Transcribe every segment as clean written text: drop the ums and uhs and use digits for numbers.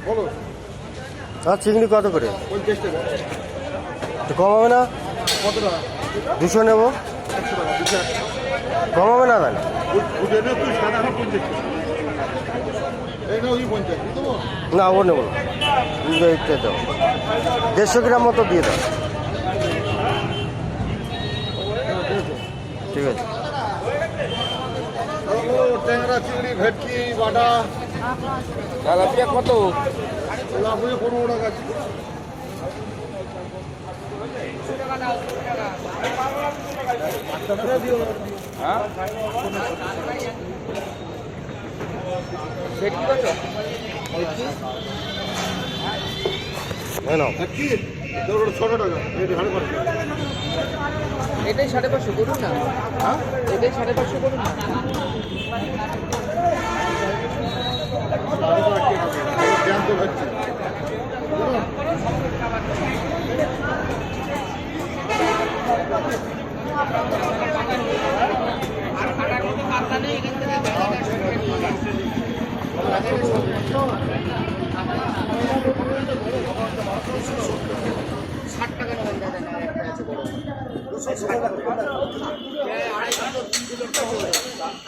বলো। আর চিংড়ি কত করে? 50 টাকা। একটু কম হবে না? কত টাকা? 200 নেব। 100 টাকা। 200 টাকা। কম হবে না তাহলে? উঠে নে তুই সাদা না 50 টাকা। এই নাও কি 50 দেবো? না ও নেবো না, এইটা দাও, 150 গ্রাম মতো দিয়ে দাও। ঠিক আছে। ট্যাংরা, চিংড়ি, ভেটকি, বাটা। তেলাপিয়া কত? তেলাপিয়া 15 টাকা। হ্যাঁ ভেটকি কত? ভেটকি ভেটকি 6 টাকা। এটা 5.5 টাকা। এটাই 550 করুন না। হ্যাঁ এটাই 550 করুন না। জ্যান্ত ভেটকি।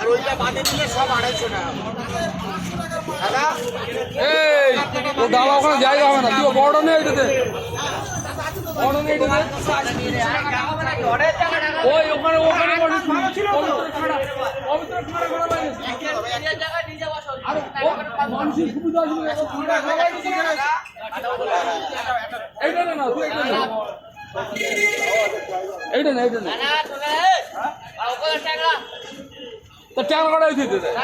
আর ওইটা বাদে দিলে সব 250 টাকা। দাদা এই তো দাদা ওখানে জায়গা হবে না, তুই বড় নেই এটাতে, বড় নেই এটাতে। ওই ওখানে ওখানে মানুষের সুবিধা এইটা না, তুই এইটা না, এইটা না তো ট্যাংরা কটাই দিতে দেয়,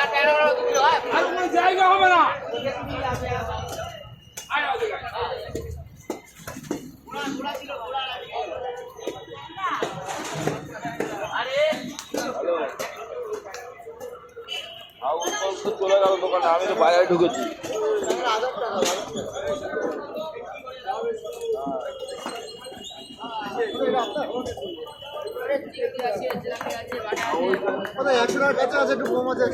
আর ওখানে জায়গা হবে না। চলে গেল দোকানে, আমি তো বাইরে ঢুকেছি। মানে 100 টাকার কাছে আছে, একটু কম আছে।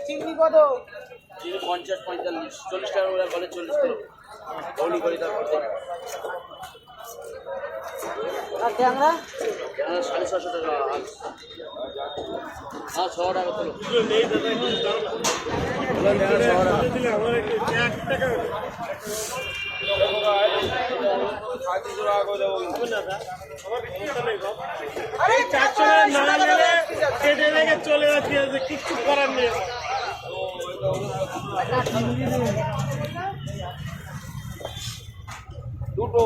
চিংড়ি কত? 50, 45, 40 টাকা করে বলে, 40 কিলো বলি করে তারপর আর ট্যাংরা 650 টাকা। হ্যাঁ 6 টাকা তোলো। চলে যাচ্ছে, কিচ্ছু করার নেই। দুটো